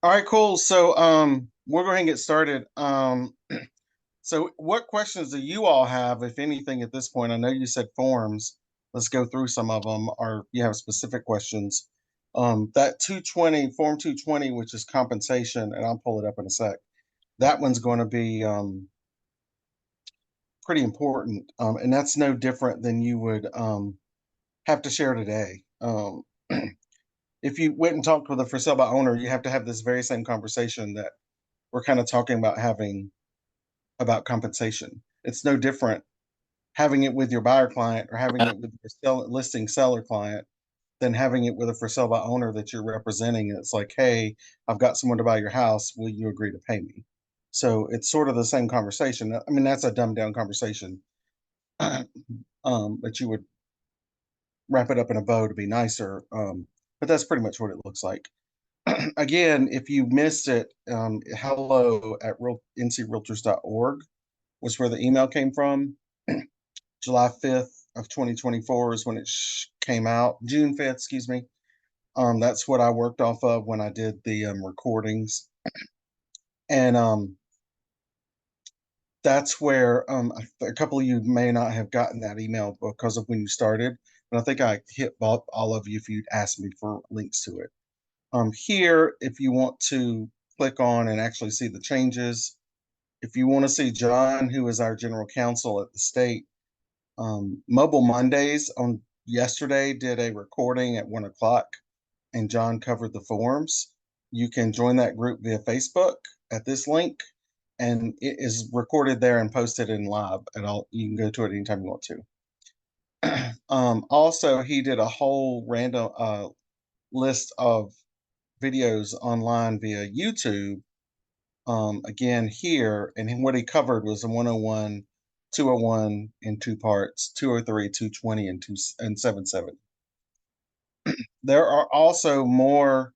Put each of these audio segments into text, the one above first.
All right, cool. So we're going to get started. So what questions do you all have, if anything, at this point? I know you said forms. Let's go through some of them, or you have specific questions. That 220, Form 220, which is compensation, and I'll pull it up in a sec. That one's going to be pretty important. And that's no different than you would have to share today. If you went and talked with a for sale by owner, you have to have this very same conversation that we're kind of talking about having about compensation. It's no different having it with your buyer client or having it with your listing seller client than having it with a for sale by owner that you're representing. It's like, hey, I've got someone to buy your house. Will you agree to pay me? So it's sort of the same conversation. I mean, that's a dumbed down conversation, but you would wrap it up in a bow to be nicer. But that's pretty much what it looks like. Again, if you missed it, hello at ncrealtors.org was where the email came from. July 5th of 2024 is when it came out. June 5th, excuse me. That's what I worked off of when I did the recordings. And that's where a couple of you may not have gotten that email because of when you started, but I think I hit all of you if you'd asked me for links to it. Here, if you want to click on and actually see the changes, if you want to see John, who is our general counsel at the state, Mobile Mondays on yesterday did a recording at 1 o'clock, and John covered the forms. You can join that group via Facebook at this link, and it is recorded there and posted in live. And you can go to it anytime you want to. Also, he did a whole random list of videos online via YouTube. Again, here, and what he covered was a 101, 201 in two parts, 203, 220, and 770. There are also more.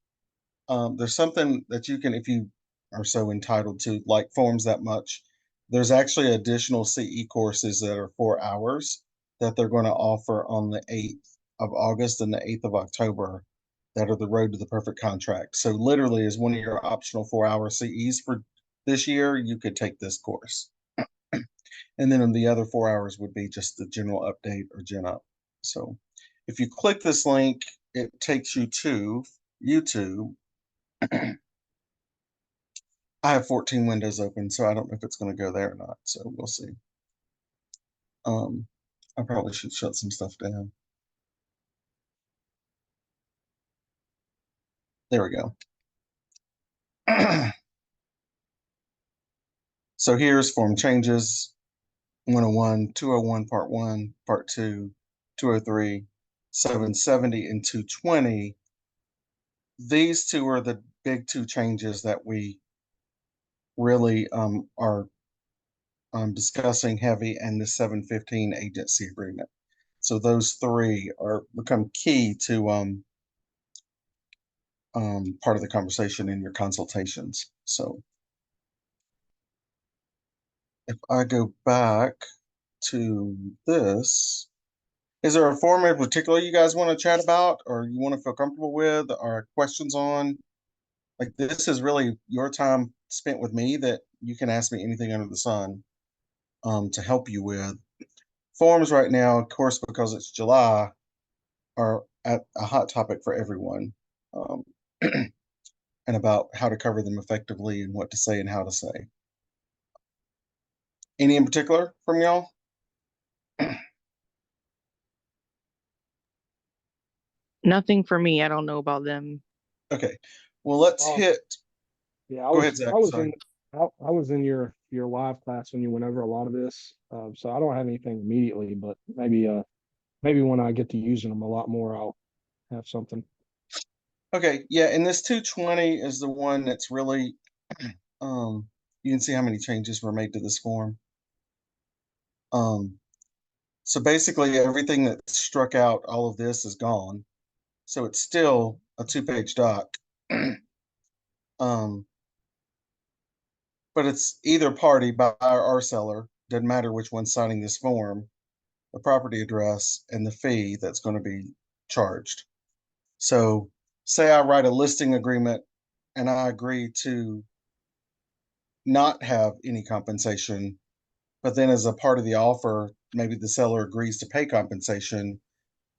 There's something that you can, if you are so entitled to, like forms that much. There's actually additional CE courses that are 4 hours that they're going to offer on the 8th of August and the 8th of October that are the road to the perfect contract. So literally as one of your optional 4 hour CEs for this year, you could take this course. And then the other 4 hours would be just the general update or gen up. So if you click this link, it takes you to YouTube. I have 14 windows open, so I don't know if it's going to go there or not. So we'll see. I probably should shut some stuff down. There we go. So here's form changes 101, 201, part 1, part 2, 203, 770, and 220. These two are the big two changes that we really are discussing heavy, and the 715 agency agreement. So those three are become key to part of the conversation in your consultations. So if I go back to this, is there a form in particular you guys want to chat about or you want to feel comfortable with or questions on? Like, this is really your time spent with me that you can ask me anything under the sun to help you with. Forms right now, of course, because it's July, are at a hot topic for everyone, and about how to cover them effectively and what to say and how to say. Any in particular from y'all? Nothing for me. I don't know about them. Okay. Well, let's Um, hit. yeah, Go ahead, Zach. Sorry. I was in your live class when you went over a lot of this. So I don't have anything immediately, but maybe when I get to using them a lot more, I'll have something. Okay. Yeah. And this 220 is the one that's really, you can see how many changes were made to this form. So basically everything that struck out, all of this is gone. So it's still a 2-page doc. um, but it's either party, buyer or seller, doesn't matter which one's signing this form, the property address and the fee that's going to be charged. So say I write a listing agreement and I agree to not have any compensation, but then as a part of the offer, maybe the seller agrees to pay compensation,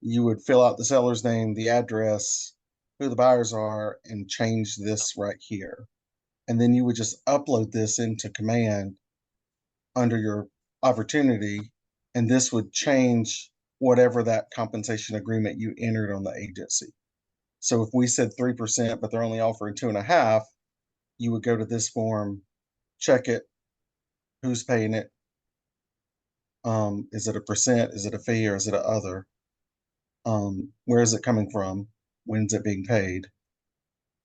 you would fill out the seller's name, the address, who the buyers are, and change this right here. And then you would just upload this into Command under your opportunity, and this would change whatever that compensation agreement you entered on the agency. So if we said 3%, but they're only offering 2.5, you would go to this form, check it, who's paying it. Is it a percent? Is it a fee, or is it a other? Where is it coming from? When's it being paid?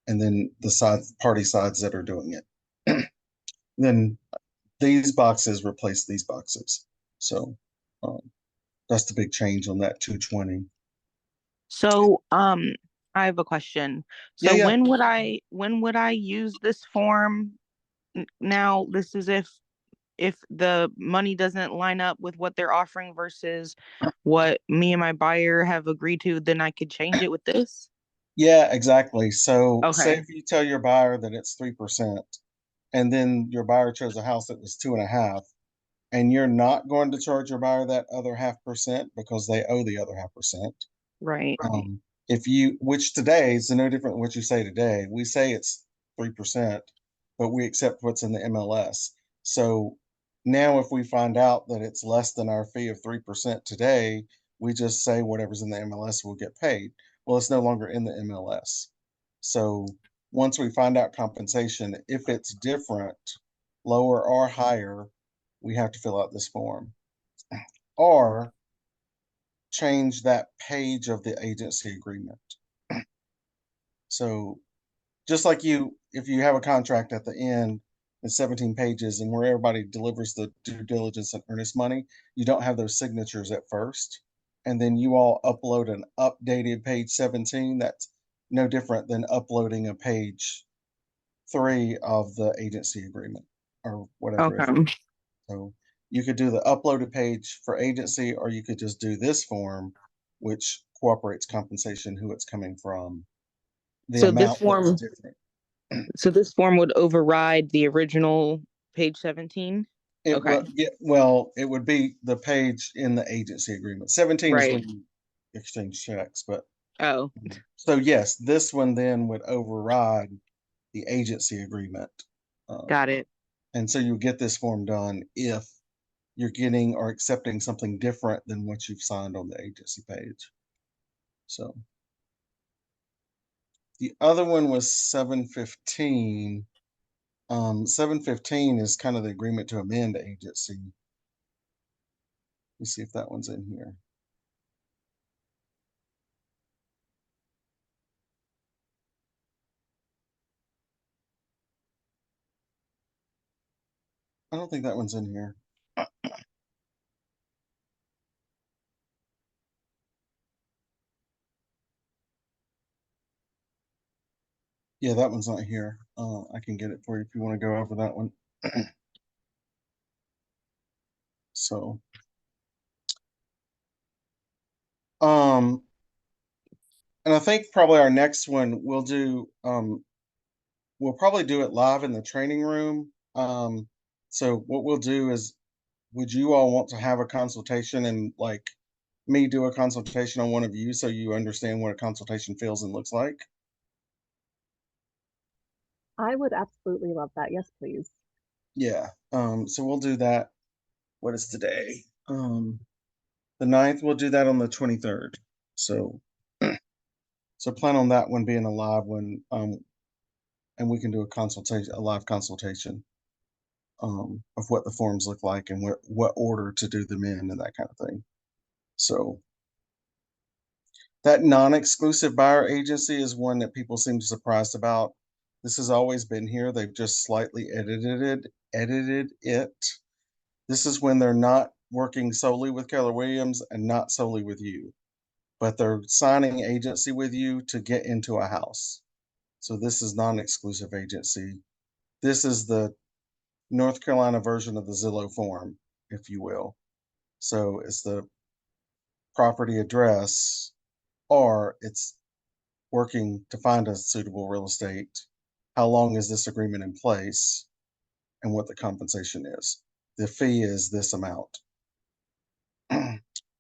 And then the party sides that are doing it. Then these boxes replace these boxes. So um, that's the big change on that 220. So, I have a question. Yeah, So yeah. when would I use this form? Now, this is if the money doesn't line up with what they're offering versus what me and my buyer have agreed to, then I could change it with this. Yeah, exactly. So say Okay. if you tell your buyer that it's 3%, and then your buyer chose a house that was 2.5, and you're not going to charge your buyer that other 0.5% because they owe the other 0.5%. Right. If you, which today is no different than what you say today. We say it's 3%, but we accept what's in the MLS. So now if we find out that it's less than our fee of 3% today, we just say whatever's in the MLS will get paid. Well, it's no longer in the MLS. So once we find out compensation, if it's different, lower or higher, we have to fill out this form. Or change that page of the agency agreement. So just like if you have a contract at the end, it's 17 pages, and where everybody delivers the due diligence and earnest money, you don't have those signatures at first. And then you all upload an updated page 17. That's no different than uploading a page 3 of the agency agreement or whatever it is. Okay. So you could do the uploaded page for agency, or you could just do this form, which cooperates compensation, who it's coming from, the So this amount that's form, different. so this form would override the original page 17? It Okay. will get, well, it would be the page in the agency agreement. 17 is Right. when you exchange checks, but Oh, so yes, this one then would override the agency agreement. got Um, it. and so you get this form done if you're getting or accepting something different than what you've signed on the agency page. So the other one was 715. 715 is kind of the agreement to amend agency. Let's see if that one's in here. I don't think that one's in here. Yeah, that one's not here. I can get it for you if you want to go over that one. So, um, and I think probably our next one we'll probably do it live in the training room. So what we'll do is, would you all want to have a consultation and like me do a consultation on one of you so you understand what a consultation feels and looks like? I would absolutely love that. Yes, please. Yeah. So we'll do that. What is today? The 9th, we'll do that on the 23rd. So so plan on that one being a live one. And we can do a live consultation of what the forms look like and what order to do them in and that kind of thing. So that non-exclusive buyer agency is one that people seem surprised about. This has always been here. They've just slightly edited it. This is when they're not working solely with Keller Williams and not solely with you, but they're signing agency with you to get into a house. So this is non-exclusive agency. This is the North Carolina version of the Zillow form, if you will. So it's the property address, or it's working to find a suitable real estate, how long is this agreement in place and what the compensation is. The fee is this amount.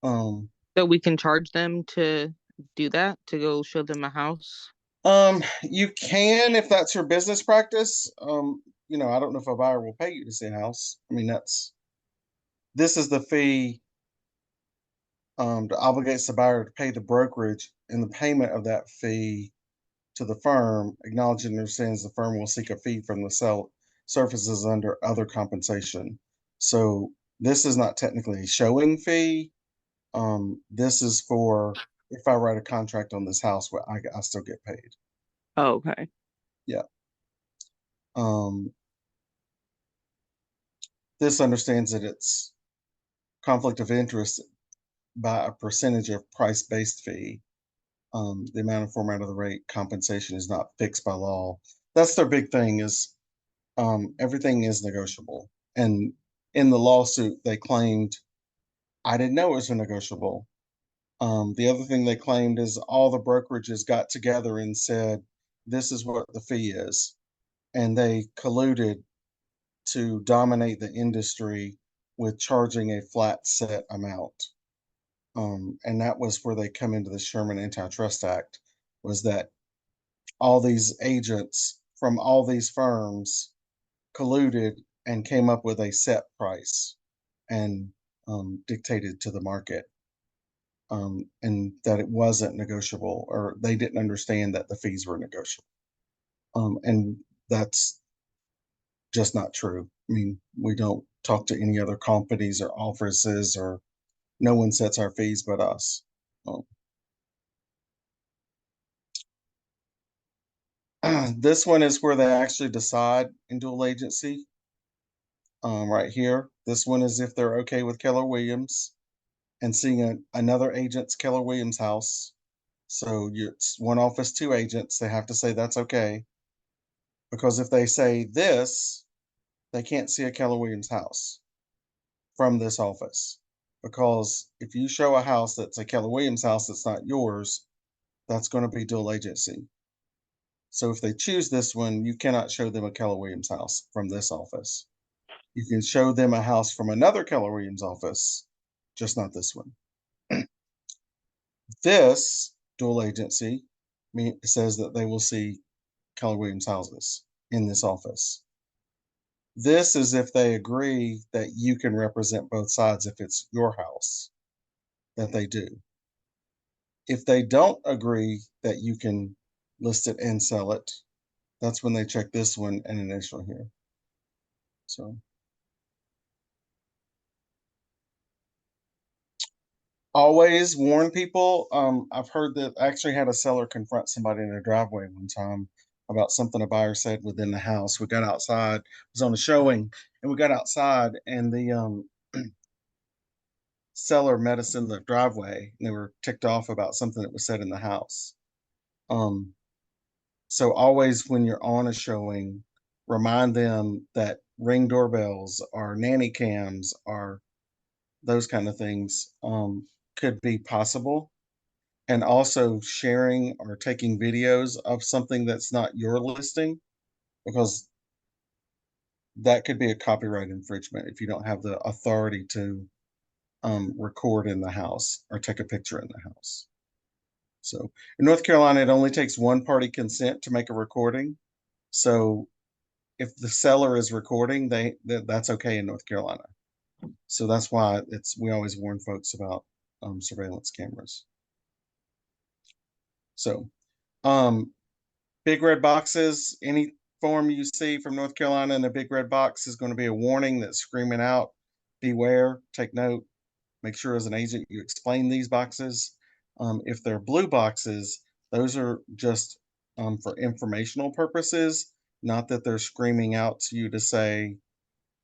um, So we can charge them to do that, to go show them a house. you can if that's your business practice. I don't know if a buyer will pay you to see a house. I mean, this is the fee that obligates the buyer to pay the brokerage, and the payment of that fee to the firm, acknowledging and understands the firm will seek a fee from the sell services under other compensation. So this is not technically a showing fee. This is for if I write a contract on this house, I still get paid. Oh, okay. Yeah. This understands that it's conflict of interest by a percentage of price-based fee. The amount and format of the rate compensation is not fixed by law. That's their big thing is everything is negotiable. And in the lawsuit, they claimed, I didn't know it was negotiable. The other thing they claimed is all the brokerages got together and said, this is what the fee is. And they colluded to dominate the industry with charging a flat set amount. And that was where they come into the Sherman Antitrust Act, was that all these agents from all these firms colluded and came up with a set price and dictated to the market, and that it wasn't negotiable, or they didn't understand that the fees were negotiable. And that's just not true. I mean, we don't talk to any other companies or offices, or no one sets our fees but us. This one is where they actually decide in dual agency. Right here, this one is if they're okay with Keller Williams and seeing another agent's Keller Williams house. So it's one office, two agents. They have to say that's okay. Because if they say this, they can't see a Keller Williams house from this office. Because if you show a house that's a Keller Williams house that's not yours, that's going to be dual agency. So if they choose this one, you cannot show them a Keller Williams house from this office. You can show them a house from another Keller Williams office, just not this one. This dual agency says that they will see Keller Williams houses in this office. This is if they agree that you can represent both sides if it's your house, that they do. If they don't agree that you can list it and sell it, that's when they check this one and initial here. So always warn people. I've heard that I actually had a seller confront somebody in their driveway one time about something a buyer said within the house. We got outside, it was on a showing, and we got outside, and the seller met us in the driveway, and they were ticked off about something that was said in the house. So always when you're on a showing, remind them that Ring doorbells or nanny cams or those kind of things could be possible. And also sharing or taking videos of something that's not your listing, because that could be a copyright infringement if you don't have the authority to record in the house or take a picture in the house. So in North Carolina, it only takes one party consent to make a recording. So if the seller is recording, that's okay in North Carolina. So that's why we always warn folks about surveillance cameras. So big red boxes, any form you see from North Carolina in a big red box is going to be a warning that's screaming out, beware, take note. Make sure as an agent you explain these boxes. If they're blue boxes, those are just for informational purposes, not that they're screaming out to you to say,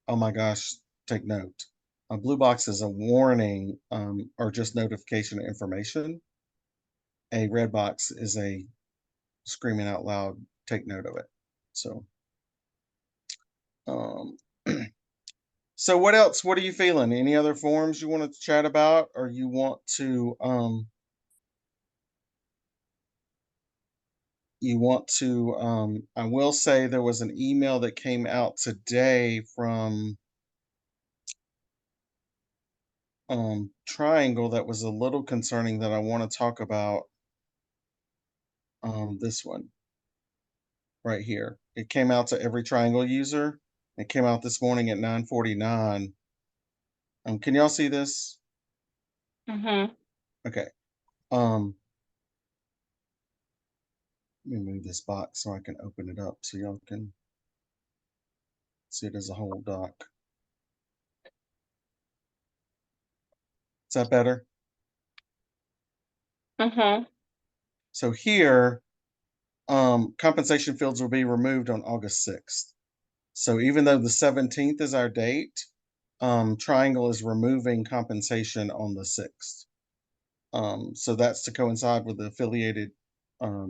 oh my gosh, take note. A blue box is a warning or just notification of information. A red box is a screaming out loud, take note of it. So, um, so what else? What are you feeling? Any other forms you want to chat about, or you want to, you want to, I will say there was an email that came out today from Triangle that was a little concerning that I want to talk about. This one right here. It came out to every Triangle user. It came out this morning at 9:49. Can y'all see this? Mm-hmm. Okay. Let me move this box so I can open it up so y'all can see it as a whole doc. Is that better? Mm-hmm. So here, compensation fields will be removed on August 6th. So even though the 17th is our date, Triangle is removing compensation on the 6th. So that's to coincide with the affiliated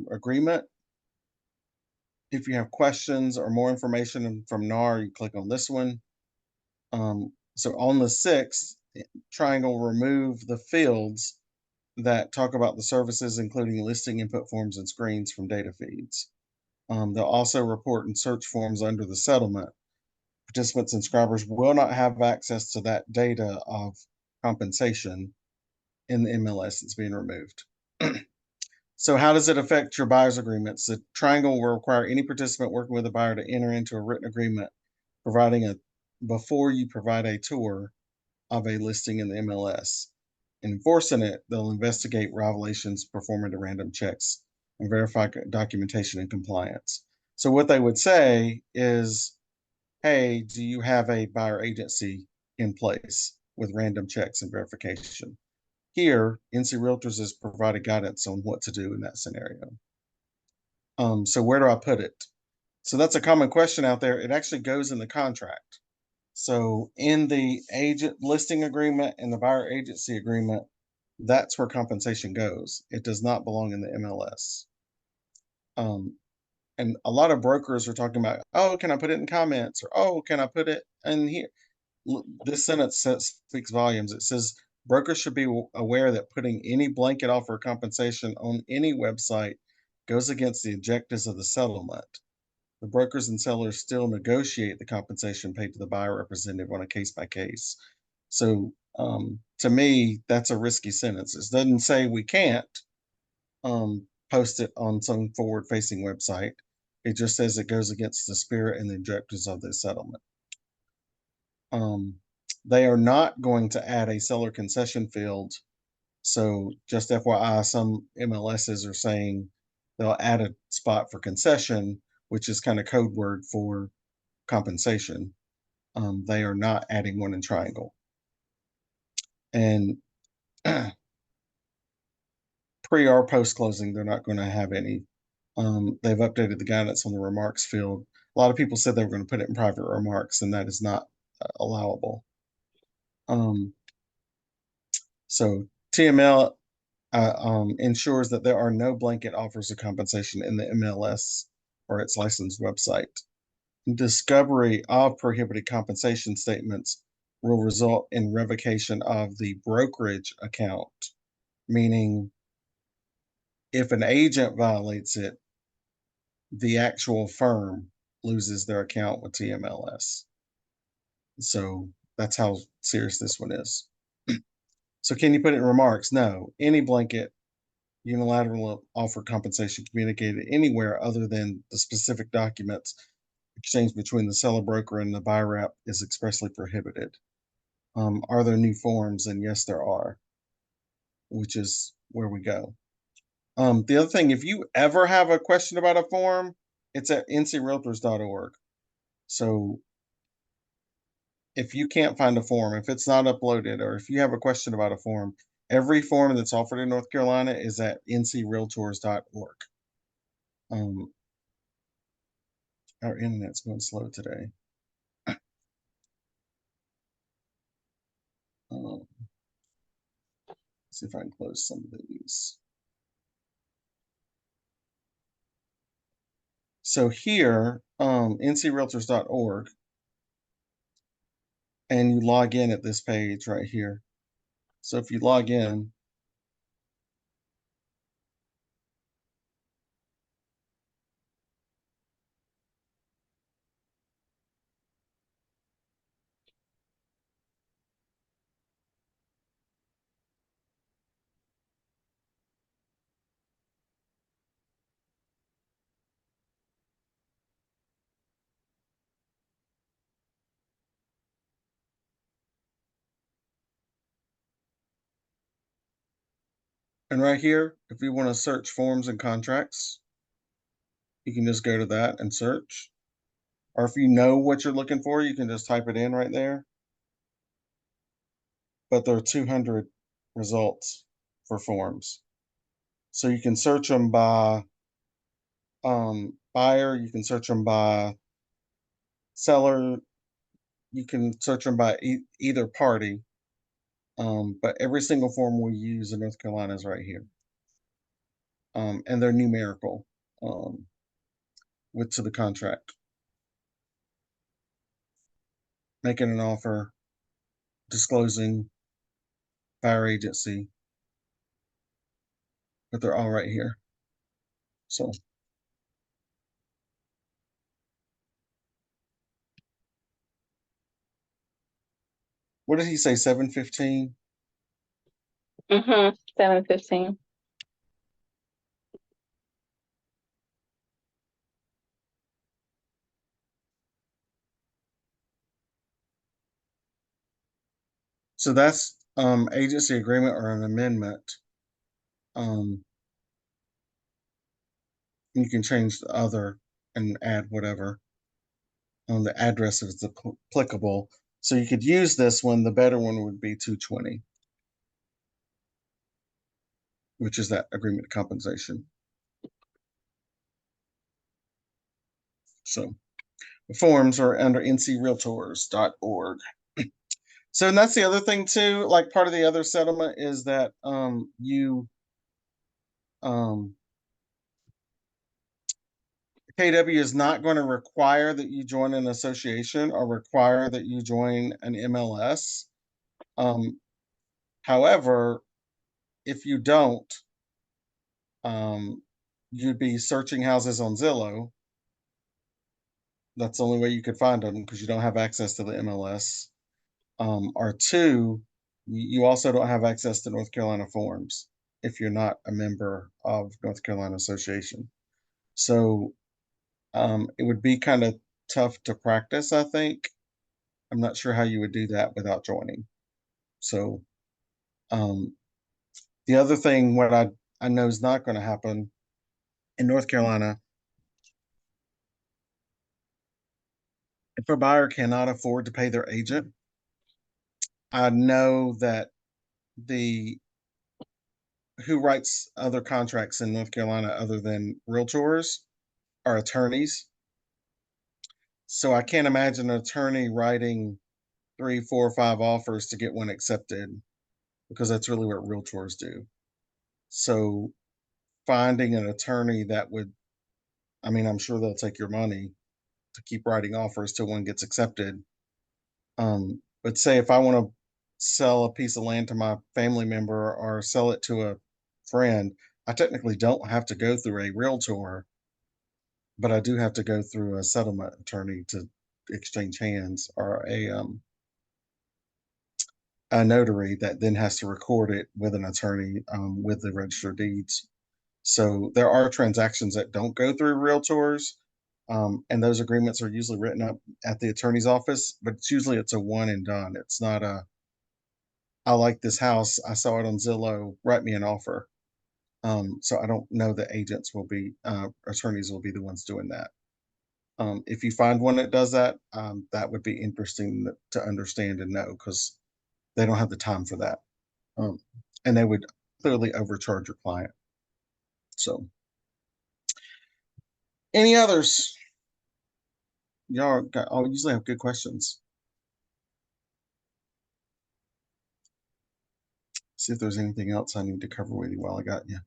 agreement. If you have questions or more information from NAR, you click on this one. So on the 6th, Triangle will remove the fields that talk about the services, including listing input forms and screens from data feeds. They'll also report and search forms under the settlement. Participants and subscribers will not have access to that data of compensation in the MLS that's being removed. So how does it affect your buyer's agreements? The Triangle will require any participant working with a buyer to enter into a written agreement before you provide a tour of a listing in the MLS. In enforcing it, they'll investigate violations, performing the random checks, and verify documentation and compliance. So what they would say is, hey, do you have a buyer agency in place with random checks and verification? Here, NC Realtors has provided guidance on what to do in that scenario. So where do I put it? So that's a common question out there. It actually goes in the contract. So in the agent listing agreement and the buyer agency agreement, that's where compensation goes. It does not belong in the MLS. And a lot of brokers are talking about, oh, can I put it in comments? Or, oh, can I put it in here? This sentence speaks volumes. It says, brokers should be aware that putting any blanket offer of compensation on any website goes against the objectives of the settlement. The brokers and sellers still negotiate the compensation paid to the buyer representative on a case by case. So to me, that's a risky sentence. It doesn't say we can't post it on some forward-facing website. It just says it goes against the spirit and the objectives of this settlement. They are not going to add a seller concession field. So just FYI, some MLSs are saying they'll add a spot for concession, which is kind of code word for compensation. They are not adding one in Triangle. And pre or post closing, they're not going to have any. They've updated the guidance on the remarks field. A lot of people said they were going to put it in private remarks, and that is not allowable. So TML ensures that there are no blanket offers of compensation in the MLS or its licensed website. Discovery of prohibited compensation statements will result in revocation of the brokerage account, meaning if an agent violates it, the actual firm loses their account with TMLS. So that's how serious this one is. So can you put it in remarks? No. Any blanket unilateral offer compensation communicated anywhere other than the specific documents exchanged between the seller broker and the buyer rep is expressly prohibited. Are there new forms? And yes, there are, which is where we go. The other thing, if you ever have a question about a form, it's at ncrealtors.org. So if you can't find a form, if it's not uploaded, or if you have a question about a form, every form that's offered in North Carolina is at ncrealtors.org. Our internet's going slow today. See if I can close some of these. So here, ncrealtors.org, and you log in at this page right here. So if you log in, And right here, if you want to search forms and contracts, you can just go to that and search. Or if you know what you're looking for, you can just type it in right there. But there are 200 results for forms. So you can search them by buyer, you can search them by seller, you can search them by either party. But every single form we use in North Carolina is right here. And they're numerical to the contract. Making an offer, disclosing, buyer agency, but they're all right here. So what did he say, 715? 7:15. So that's agency agreement or an amendment. You can change the other and add whatever on the address if it's applicable. So you could use this one. The better one would be 220, which is that agreement compensation. So the forms are under ncrealtors.org. So, and that's the other thing too, like part of the other settlement is that KW is not going to require that you join an association or require that you join an MLS. However, if you don't, you'd be searching houses on Zillow. That's the only way you could find them because you don't have access to the MLS. Or two, you also don't have access to North Carolina forms if you're not a member of North Carolina Association. So it would be kind of tough to practice, I think. I'm not sure how you would do that without joining. So the other thing, what I know is not going to happen in North Carolina, if a buyer cannot afford to pay their agent, I know that who writes other contracts in North Carolina other than realtors are attorneys. So I can't imagine an attorney writing 3, 4, 5 offers to get one accepted because that's really what realtors do. So finding an attorney that would, I mean, I'm sure they'll take your money to keep writing offers till one gets accepted. But say if I want to sell a piece of land to my family member or sell it to a friend, I technically don't have to go through a realtor, but I do have to go through a settlement attorney to exchange hands or a notary that then has to record it with an attorney with the register of deeds. So there are transactions that don't go through realtors, and those agreements are usually written up at the attorney's office, but it's a one and done. It's not I like this house, I saw it on Zillow, write me an offer. So I don't know that attorneys will be the ones doing that. If you find one that does that, that would be interesting to understand and know because they don't have the time for that. And they would clearly overcharge your client. So, any others? I'll usually have good questions. See if there's anything else I need to cover with you while I got you.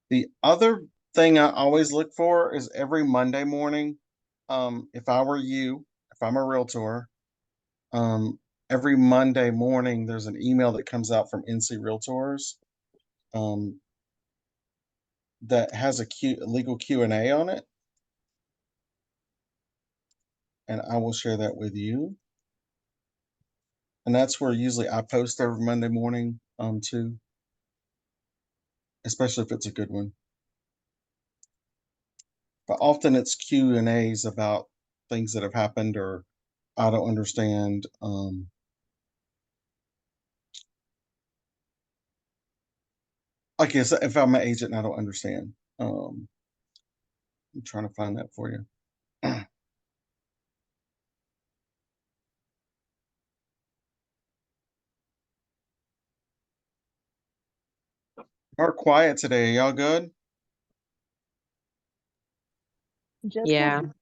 The other thing I always look for is every Monday morning. If I were you, if I'm a realtor, every Monday morning there's an email that comes out from NC Realtors that has a legal Q&A on it, and I will share that with you. And that's where usually I post every Monday morning too, especially if it's a good one. But often it's Q&As about things that have happened or I don't understand. Okay, so if I'm an agent and I don't understand, I'm trying to find that for you. Are quiet today. Y'all good? Just Yeah. fine.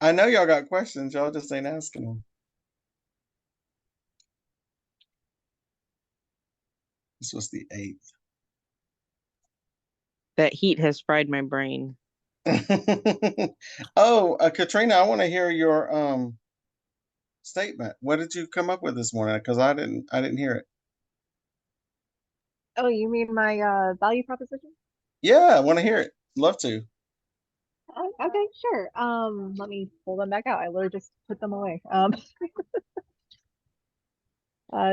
I know y'all got questions. Y'all just ain't asking them. This was the 8th. That heat has fried my brain. Oh, Katrina, I want to hear your statement. What did you come up with this morning? Because I didn't hear it. Oh, you mean my value proposition? Yeah, I want to hear it. Love to. Okay, sure. Let me pull them back out. I literally just put them away. Do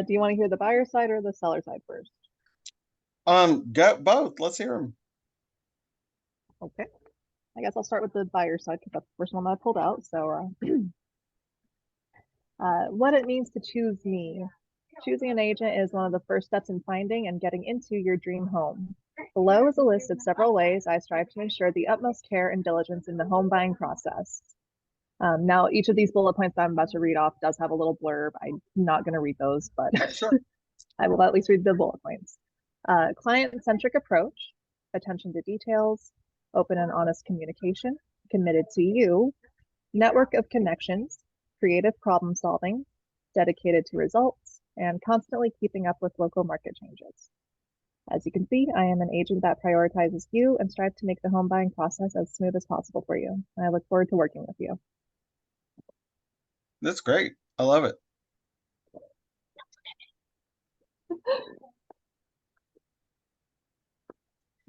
you want to hear the buyer side or the seller side first? Got both. Let's hear them. Okay. I guess I'll start with the buyer side because that's the first one that I pulled out. So, what it means to choose me. Choosing an agent is one of the first steps in finding and getting into your dream home. Below is a list of several ways I strive to ensure the utmost care and diligence in the home buying process. Now, each of these bullet points that I'm about to read off does have a little blurb. I'm not going to read those, but Sure. I will at least read the bullet points. Client-centric approach, attention to details, open and honest communication, committed to you, network of connections, creative problem solving, dedicated to results, and constantly keeping up with local market changes. As you can see, I am an agent that prioritizes you and strive to make the home buying process as smooth as possible for you. I look forward to working with you. That's great. I love it.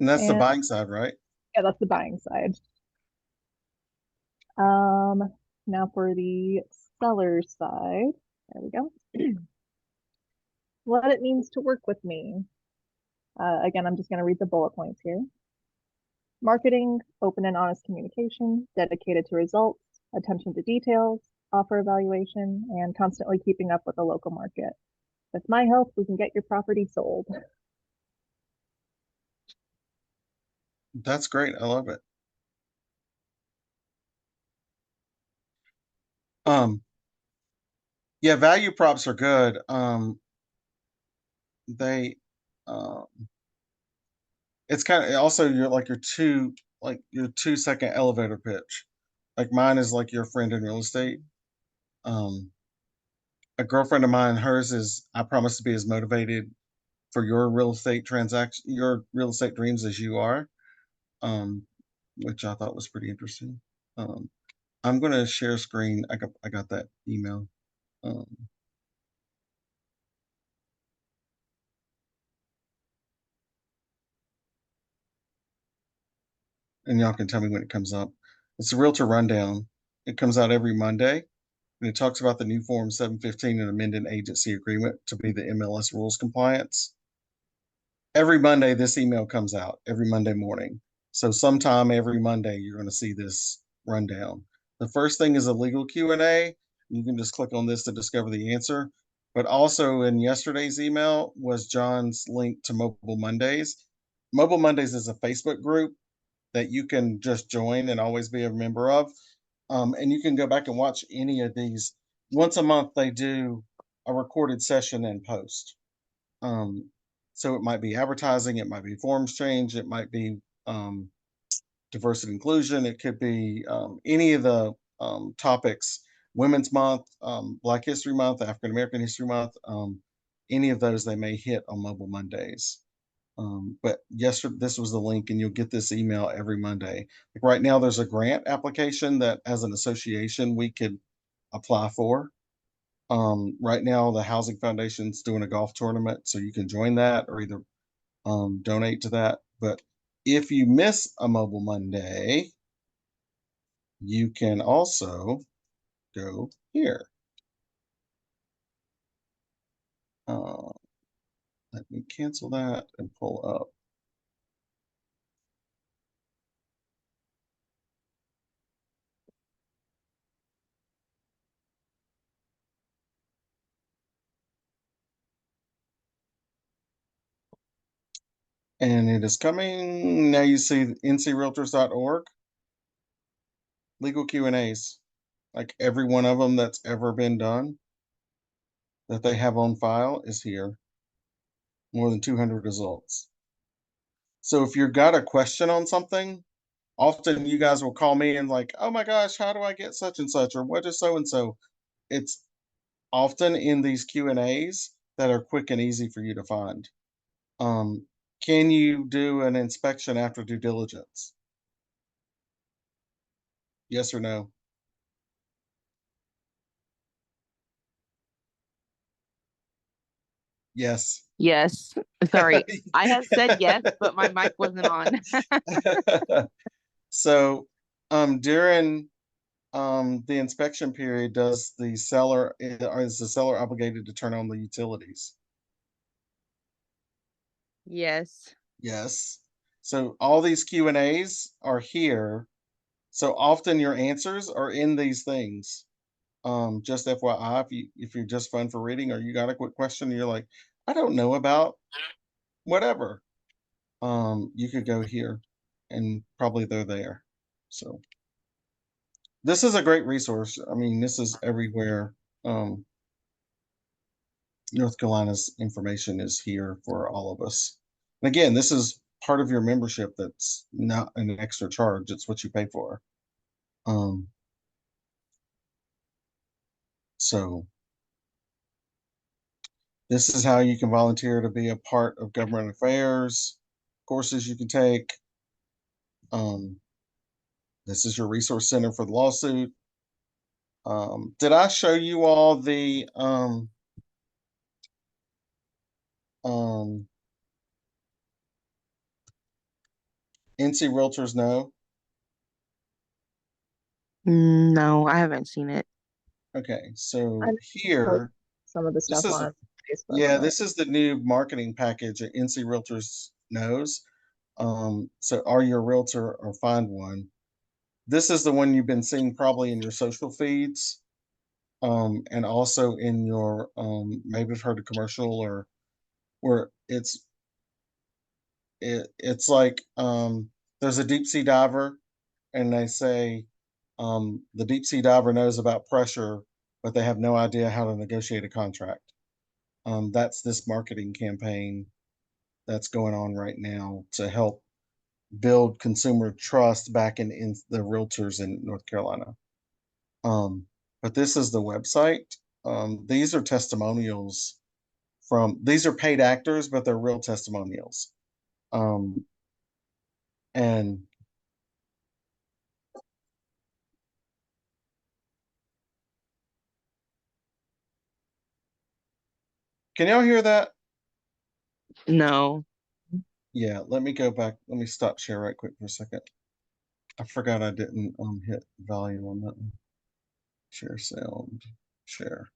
And that's the And buying side, right? yeah, that's the buying side. Now for the seller side, there we go. What it means to work with me. Again, I'm just going to read the bullet points here. Marketing, open and honest communication, dedicated to results, attention to details, offer evaluation, and constantly keeping up with the local market. With my help, we can get your property sold. That's great. I love it. Yeah, value props are good. They um it's kind of also your 2 second elevator pitch. Like mine is like your friend in real estate. Um a girlfriend of mine, hers is I promise to be as motivated for your real estate transaction, your real estate dreams as you are. Um, which I thought was pretty interesting. Um, I'm gonna share screen. I got that email. Um, and y'all can tell me when it comes up. It's a realtor rundown. It comes out every Monday, and it talks about the new Form 715 and amended agency agreement to be the MLS rules compliance. Every Monday, this email comes out every Monday morning. So sometime every Monday, you're going to see this rundown. The first thing is a legal Q&A. You can just click on this to discover the answer. But also in yesterday's email was John's link to Mobile Mondays. Mobile Mondays is a Facebook group that you can just join and always be a member of. And you can go back and watch any of these. Once a month, they do a recorded session and post. Um, so it might be advertising, it might be forms change, it might be diversity inclusion, it could be any of the topics, Women's Month, Black History Month, African American History Month, any of those they may hit on Mobile Mondays. But yesterday, this was the link, and you'll get this email every Monday. Like right now, there's a grant application that, as an association, we could apply for. Right now, the Housing Foundation's doing a golf tournament, so you can join that or either donate to that. But if you miss a Mobile Monday, you can also go here. Uh, Let me cancel that and pull up. And it is coming. Now you see ncrealtors.org. Legal Q&As. Like every one of them that's ever been done that they have on file is here. More than 200 results. So if you've got a question on something, often you guys will call me and like, oh my gosh, how do I get such and such? Or what is so-and-so? It's often in these Q&As that are quick and easy for you to find. Can you do an inspection after due diligence? Yes or no? Yes. Yes. Sorry. I had said yes, but my mic wasn't on. So during the inspection period, is the seller obligated to turn on the utilities? Yes. Yes. So all these Q&As are here. So often your answers are in these things. Just FYI, if you're just fun for reading or you got a quick question, you're like, I don't know about whatever. You could go here and probably they're there. So this is a great resource. I mean, this is everywhere. North Carolina's information is here for all of us. And again, this is part of your membership. That's not an extra charge. It's what you pay for. So this is how you can volunteer to be a part of government affairs, courses you can take. This is your resource center for the lawsuit. Did I show you all the NC Realtors Know? No, I haven't seen it. Okay, so I'm here, some of the this stuff is on Facebook. yeah, but- this is the new marketing package that NC Realtors knows. So are you a realtor or find one? This is the one you've been seeing probably in your social feeds, and also in your maybe you've heard a commercial or where it's like there's a deep sea diver and they say the deep sea diver knows about pressure, but they have no idea how to negotiate a contract. That's this marketing campaign that's going on right now to help build consumer trust back in the realtors in North Carolina. But this is the website. These are testimonials these are paid actors, but they're real testimonials. And can y'all hear that? No. Yeah, let me go back. Let me stop share right quick for a second. I forgot I didn't hit volume on that one. Share sound, share.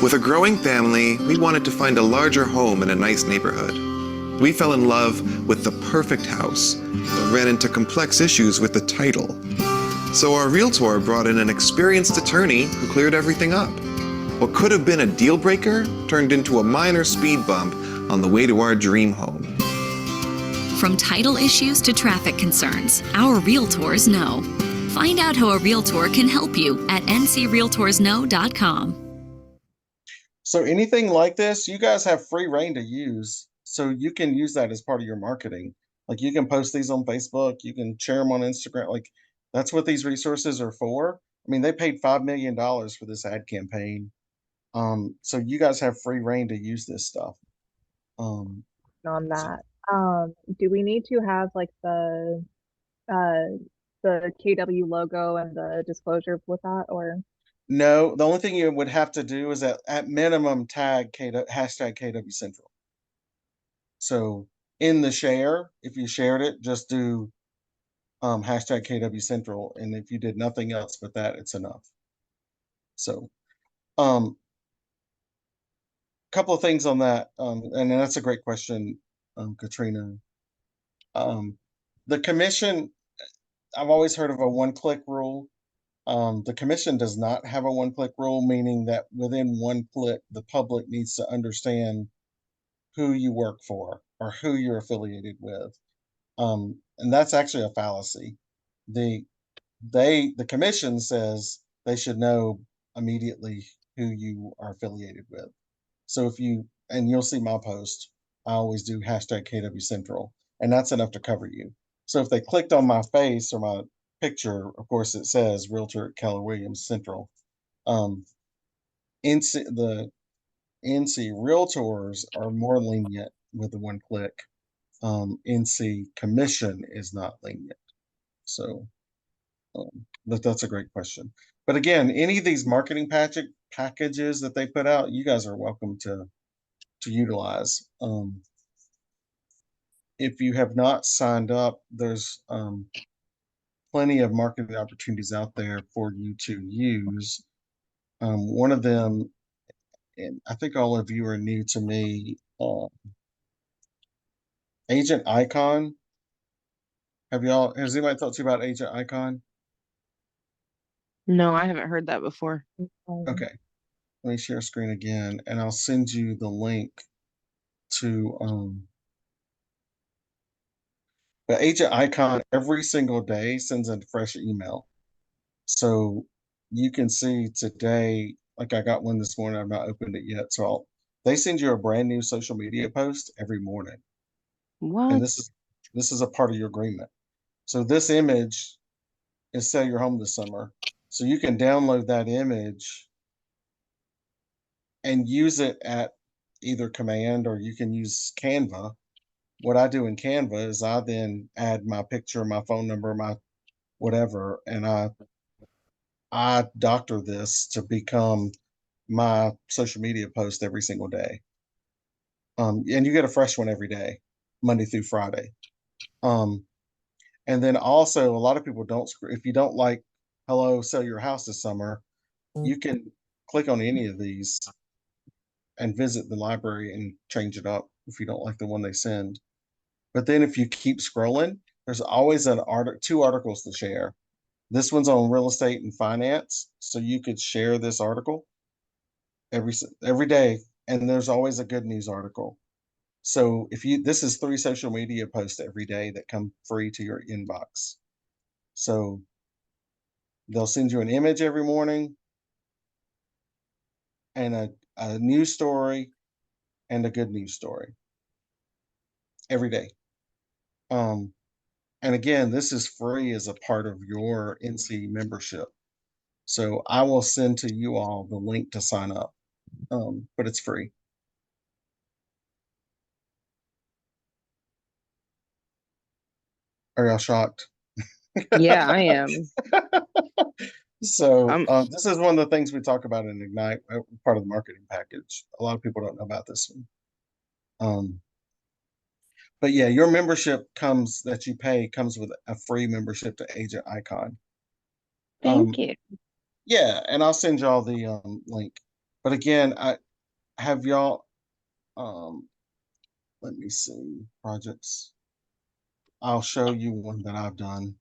With a growing family, we wanted to find a larger home in a nice neighborhood. We fell in love with the perfect house, but ran into complex issues with the title. So our realtor brought in an experienced attorney who cleared everything up. What could have been a deal breaker turned into a minor speed bump on the way to our dream home. From title issues to traffic concerns, our realtors know. Find out how a realtor can help you at ncrealtorsknow.com. So anything like this, you guys have free reign to use. So you can use that as part of your marketing. Like you can post these on Facebook, you can share them on Instagram. Like that's what these resources are for. I mean, they paid $5 million for this ad campaign. So you guys have free reign to use this stuff. On that, do we need to have like the KW logo and the disclosure with that, or No, the only thing you would have to do is at minimum tag hashtag KW Central. So in the share, if you shared it, just do hashtag KW Central. And if you did nothing else but that, it's enough. So couple of things on that. And that's a great question, Katrina. The commission, I've always heard of a one-click rule. The commission does not have a one-click rule, meaning that within one click, the public needs to understand who you work for or who you're affiliated with. And that's actually a fallacy. The the commission says they should know immediately who you are affiliated with. So if you, and you'll see my post, I always do hashtag KW Central, and that's enough to cover you. So if they clicked on my face or my picture, of course it says Realtor at Keller Williams Central. The NC Realtors are more lenient with the one click. NC Commission is not lenient. So, but that's a great question. But again, any of these marketing packages that they put out, you guys are welcome to utilize. If you have not signed up, there's plenty of marketing opportunities out there for you to use. One of them, and I think all of you are new to me, Agent Icon. Has anybody talked to you about Agent Icon? No, I haven't heard that before. Okay, let me share screen again, and I'll send you the link to the Agent Icon. Every single day sends a fresh email. So you can see today, like I got one this morning, I've not opened it yet. So they send you a brand new social media post every morning. What? And this is a part of your agreement. So this image is Sell Your Home this summer. So you can download that image and use it at either command, or you can use Canva. What I do in Canva is I then add my picture, my phone number, my whatever, and I doctor this to become my social media post every single day. And you get a fresh one every day, Monday through Friday. And then also a lot of people don't, if you don't like, hello, sell your house this summer, you can click on any of these and visit the library and change it up if you don't like the one they send. But then if you keep scrolling, there's always two articles to share. This one's on real estate and finance, so you could share this article every day, and there's always a good news article. So if you, this is 3 social media posts every day that come free to your inbox. So they'll send you an image every morning and a news story and a good news story every day. And again, this is free as a part of your NC membership. So I will send to you all the link to sign up, but it's free. Are y'all shocked? Yeah, I am. So this is one of the things we talk about in Ignite, part of the marketing package. A lot of people don't know about this one. But yeah, your membership that you pay comes with a free membership to Agent Icon. Thank you. Yeah, and I'll send y'all the link. But again, I have y'all, let me see, projects. I'll show you one that I've done.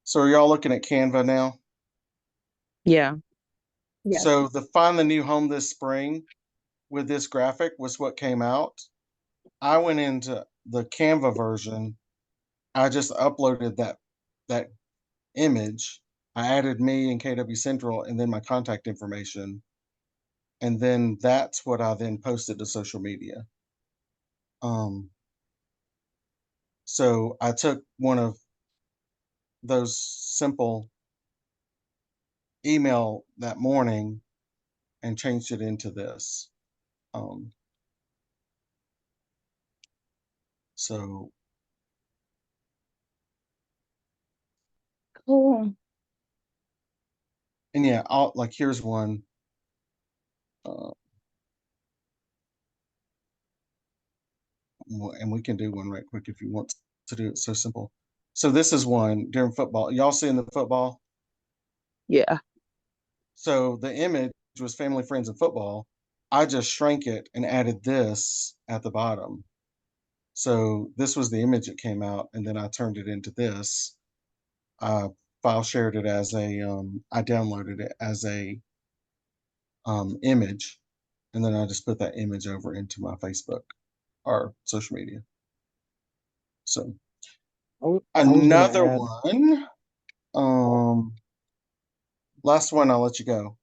So are y'all looking at Canva now? Yeah. Yes. So the Find the New Home this spring with this graphic was what came out. I went into the Canva version. I just uploaded that image. I added me and KW Central and then my contact information. And then that's what I then posted to social media. So I took one of those simple email that morning and changed it into this. So Cool. And yeah, here's one. And we can do one right quick if you want to do it. So simple. So this is one during football. Y'all seeing the football? Yeah. So the image was family, friends, and football. I just shrank it and added this at the bottom. So this was the image that came out, and then I turned it into this. I file shared it as a, I downloaded it as a image, and then I just put that image over into my Facebook or social media. So I was gonna another add. one. Last one, I'll let you go.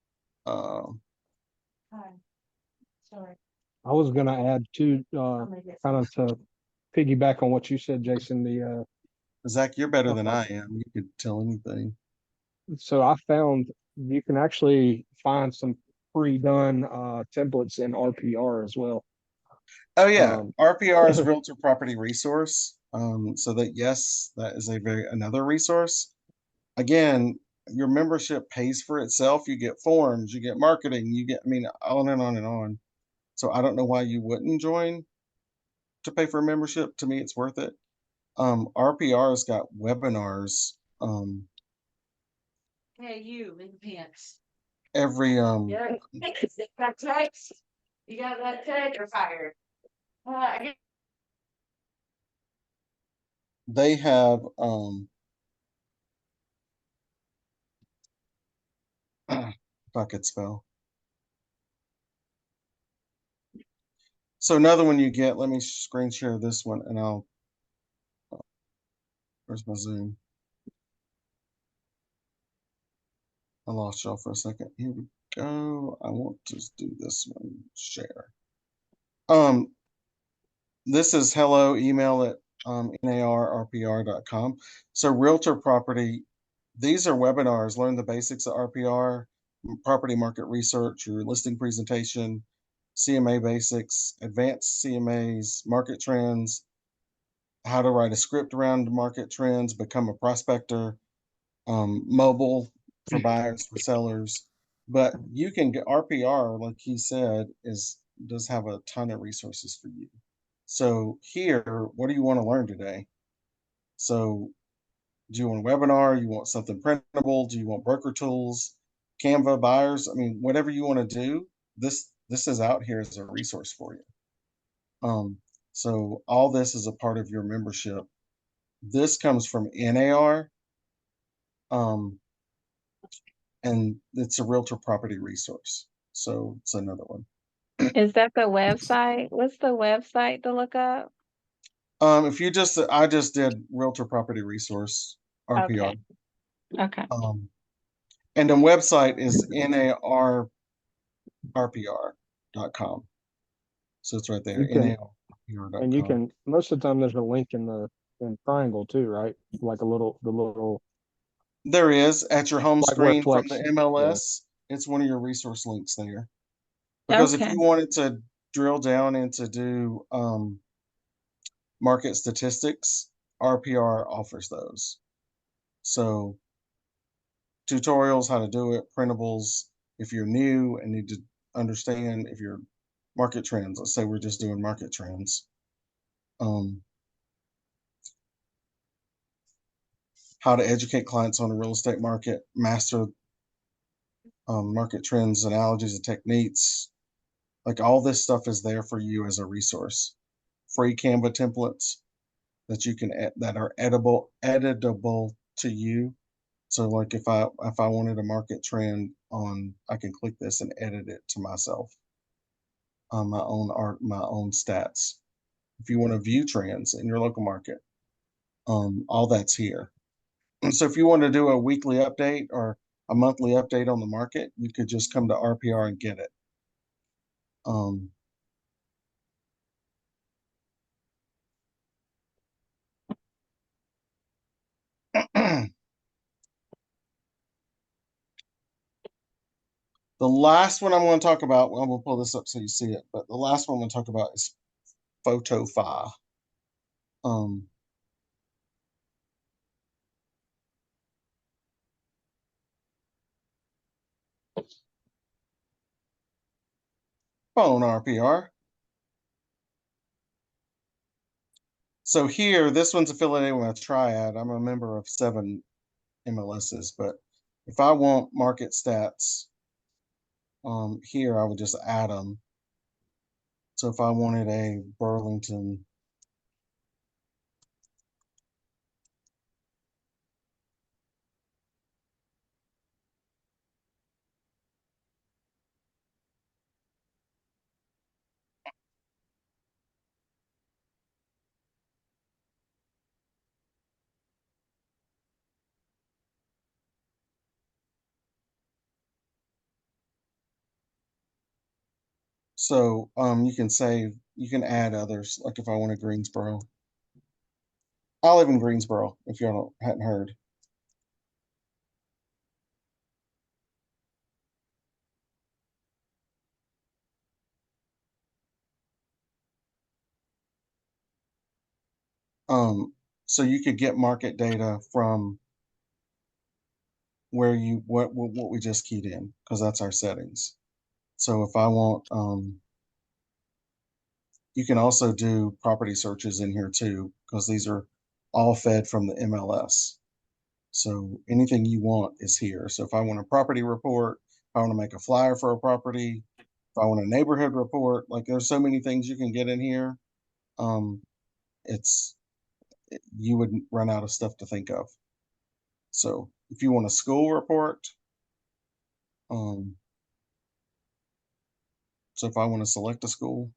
Sorry. I was gonna add too, kind of to piggyback on what you said, Jason. Zach, you're better than Uh, I am. You could tell anything. So I found you can actually find some pre-done templates in RPR as well. Oh yeah, Um, RPR is Realtor Property Resource. So that yes, that is another resource. Again, your membership pays for itself. You get forms, you get marketing, you get, I mean, on and on and on. So I don't know why you wouldn't join to pay for a membership. To me, it's worth it. RPR's got webinars. Hey, you in pants. Every Yeah, got text. You got that tag or fired? they have if I could spell. So another one you get, let me screen share this one and I'll, where's my Zoom? I lost y'all for a second. Here we go. I want to do this one, share. This is hello email at narrpr.com. So realtor property, these are webinars, learn the basics of RPR, property market research, your listing presentation, CMA basics, advanced CMAs, market trends, how to write a script around market trends, become a prospector, mobile for buyers, for sellers. But you can get RPR, like he said, does have a ton of resources for you. So here, what do you want to learn today? So do you want a webinar? You want something printable? Do you want broker tools, Canva buyers? I mean, whatever you want to do, this is out here as a resource for you. So all this is a part of your membership. This comes from NAR, and it's a realtor property resource. So it's another one. Is that the website? What's the website to look up? If you I just did realtor property resource RPR. Okay. Okay. And the website is narrpr.com. So it's right there, you can, narpr.com. and you can, most of the time there's a link in the triangle too, right? Like the little. There is at your home Like screen from Flex. the MLS. It's one of your resource links there. Because if Okay. you wanted to drill down into do market statistics, RPR offers those. So tutorials, how to do it, printables, if you're new and need to understand if you're market trends, let's say we're just doing market trends. How to educate clients on the real estate market, master market trends, analogies, and techniques. Like all this stuff is there for you as a resource. Free Canva templates that you can that are editable to you. So like if I wanted a market trend on, I can click this and edit it to myself on my own art, my own stats. If you want to view trends in your local market, all that's here. And so if you want to do a weekly update or a monthly update on the market, you could just come to RPR and get it. The last one I'm going to talk about, well, I'm going to pull this up so you see it, but the last one I'm going to talk about is PhotoFi. phone RPR. So here, this one's affiliated with a triad. I'm a member of 7 MLSs, but if I want market stats, here I would just add them. So if I wanted a Burlington, so you can say, you can add others, like if I wanted Greensboro. I live in Greensboro, if you hadn't heard. So you could get market data from where you what we just keyed in, because that's our settings. So if I want, you can also do property searches in here too, because these are all fed from the MLS. So anything you want is here. So if I want a property report, if I want to make a flyer for a property, if I want a neighborhood report, like there's so many things you can get in here. It's you would run out of stuff to think of. So if you want a school report, so if I want to select a school,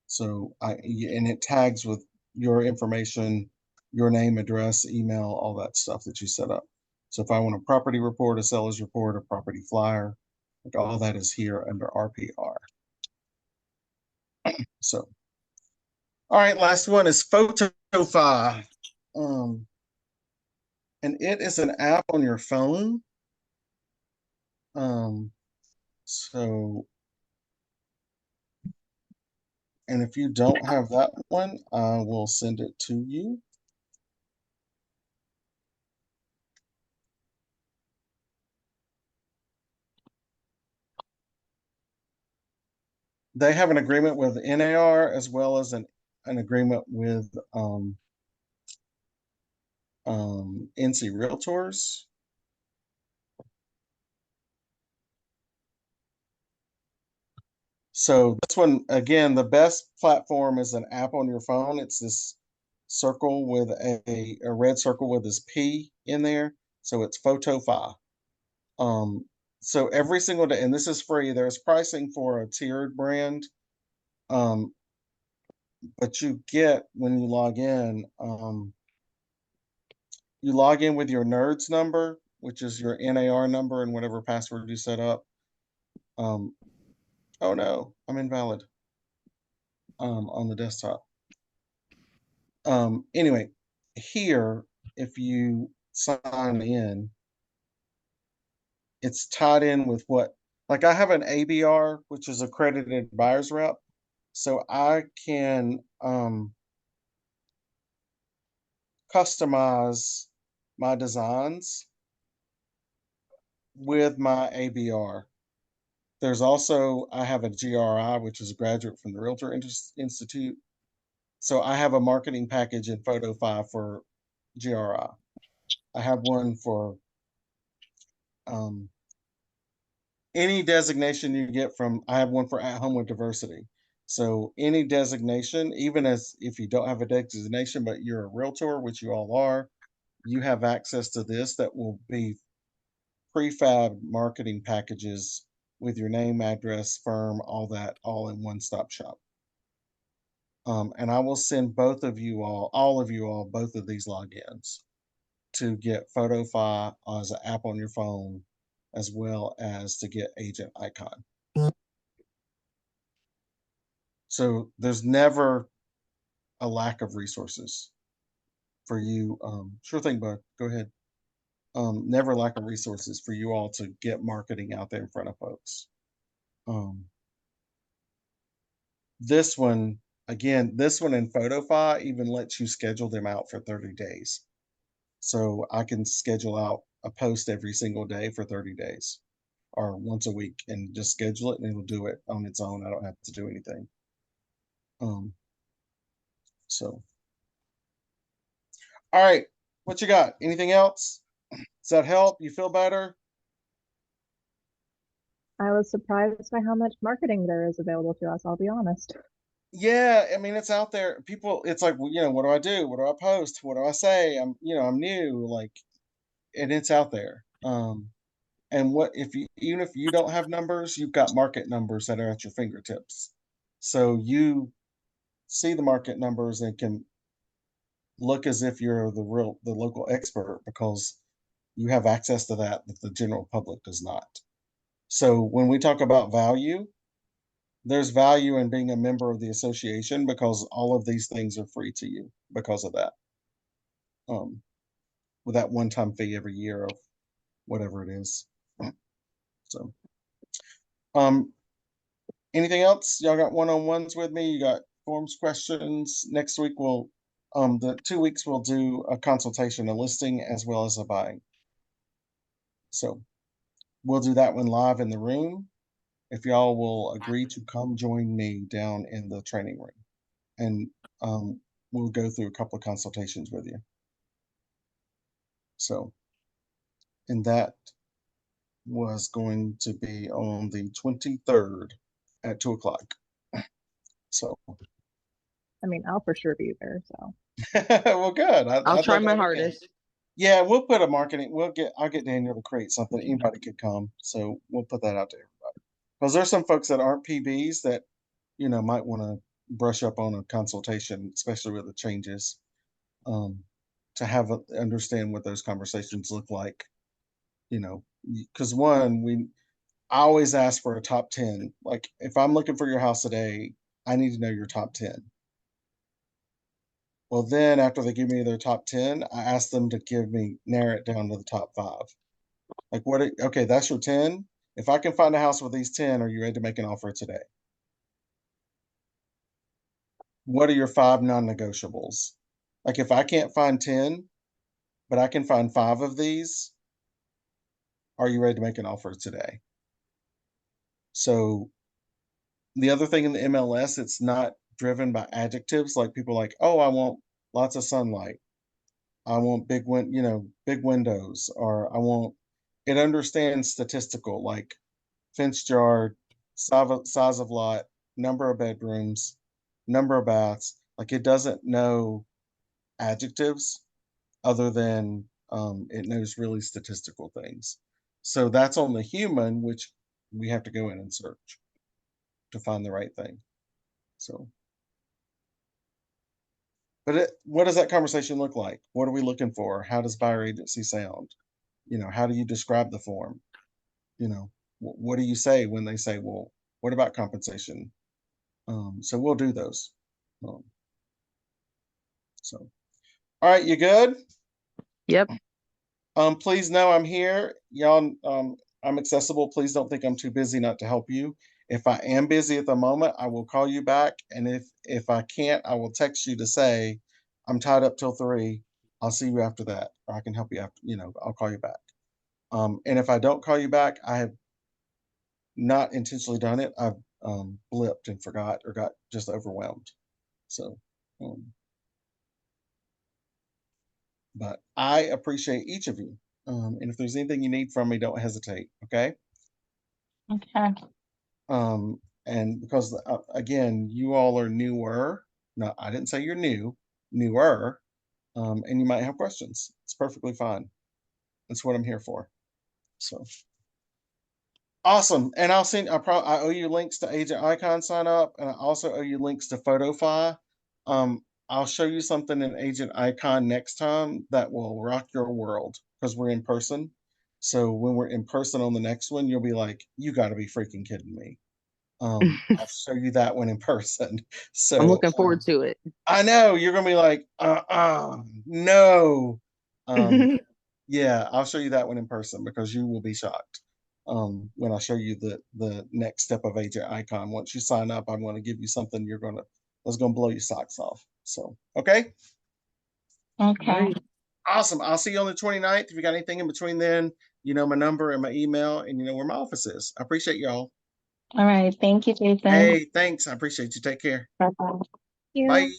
so and it tags with your information, your name, address, email, all that stuff that you set up. So if I want a property report, a seller's report, a property flyer, like all that is here under RPR. So, all right, last one is Photofy. And it is an app on your phone. So, and if you don't have that one, I will send it to you. They have an agreement with NAR as well as an agreement with NC Realtors. So this one, again, the best platform is an app on your phone. It's this circle with a red circle with this P in there. So it's Photofy. So every single day, and this is free, there's pricing for a tiered brand. But you get, when you log in with your NERDS number, which is your NAR number and whatever password you set up. Oh no, I'm invalid on the desktop. Anyway, here, if you sign in, it's tied in with what, like I have an ABR, which is accredited buyer's rep. So I can customize my designs with my ABR. There's also, I have a GRI, which is a graduate from the Realtor Institute. So I have a marketing package in Photofy for GRI. I have one for any designation you get from, I have one for At Home with Diversity. So any designation, even as if you don't have a designation, but you're a realtor, which you all are, you have access to this that will be prefab marketing packages with your name, address, firm, all that, all in one-stop shop. And I will send both of you all, both of these logins to get Photofy as an app on your phone, as well as to get Agent Icon. So there's never a lack of resources for you. Sure thing, bud. Go ahead. Never lack of resources for you all to get marketing out there in front of folks. This one, again, this one in Photofy even lets you schedule them out for 30 days. So I can schedule out a post every single day for 30 days. or once a week and just schedule it and it'll do it on its own. I don't have to do anything. So, all right, what you got? Anything else? Does that help? You feel better? I was surprised by how much marketing there is available to us, I'll be honest. Yeah, I mean, it's out there. People, it's like, well, what do I do? What do I post? What do I say? I'm new, like, and it's out there. And what if you, even if you don't have numbers, you've got market numbers that are at your fingertips. So you see the market numbers and can look as if you're the local expert because you have access to that the general public does not. So when we talk about value, there's value in being a member of the association because all of these things are free to you because of that. With that one-time fee every year of whatever it is. So, anything else? Y'all got one-on-ones with me? You got forms, questions? Next week the 2 weeks we'll do a consultation, a listing, as well as a buying. So we'll do that one live in the room. If y'all will agree to come join me down in the training room, and we'll go through a couple of consultations with you. So, and that was going to be on the 23rd at 2:00. So, I mean, I'll for sure be there, so. well, good. I'll try my hardest. Yeah, we'll put a marketing. I'll get Daniel to create something. Anybody could come, so we'll put that out to everybody. Because there's some folks that aren't PBs that might want to brush up on a consultation, especially with the changes, to understand what those conversations look like. Because I always ask for a top 10. Like if I'm looking for your house today, I need to know your top 10. Well, then after they give me their top 10, I ask them to narrow it down to the top 5. Like okay, that's your 10. If I can find a house with these 10, are you ready to make an offer today? What are your 5 non-negotiables? Like if I can't find 10, but I can find 5 of these, are you ready to make an offer today? So the other thing in the MLS, it's not driven by adjectives. Like people like, oh, I want lots of sunlight. I want big windows, or it understands statistical, like fenced yard, size of lot, number of bedrooms, number of baths. Like it doesn't know adjectives other than it knows really statistical things. So that's on the human, which we have to go in and search to find the right thing. So, but what does that conversation look like? What are we looking for? How does buyer agency sound? How do you describe the form? What do you say when they say, well, what about compensation? So we'll do those. So, all right, you good? Yep. Please know I'm here. Y'all, I'm accessible. Please don't think I'm too busy not to help you. If I am busy at the moment, I will call you back. And if I can't, I will text you to say, I'm tied up till 3. I'll see you after that. Or I can help you after, I'll call you back. And if I don't call you back, I have not intentionally done it. I've blipped and forgot or got just overwhelmed. So, but I appreciate each of you. And if there's anything you need from me, don't hesitate. Okay. Okay. And because again, you all are newer. No, I didn't say you're newer. And you might have questions. It's perfectly fine. That's what I'm here for. So awesome. And I owe you links to Agent Icon sign up, and I also owe you links to PhotoFi. I'll show you something in Agent Icon next time that will rock your world because we're in person. So when we're in person on the next one, you'll be like, you got to be freaking kidding me. I'll show you that one in person. So I'm looking forward to it. I know you're gonna be like, no. Yeah, I'll show you that one in person because you will be shocked when I show you the next step of Agent Icon. Once you sign up, I'm going to give you something that's going to blow your socks off. So, okay. Okay. Awesome. I'll see you on the 29th. If you got anything in between then, You know my number and my email, and you know where my office is. I appreciate y'all. All right. Thank you, Jason. Hey, thanks. I appreciate you. Take care. Bye-bye. You. Bye.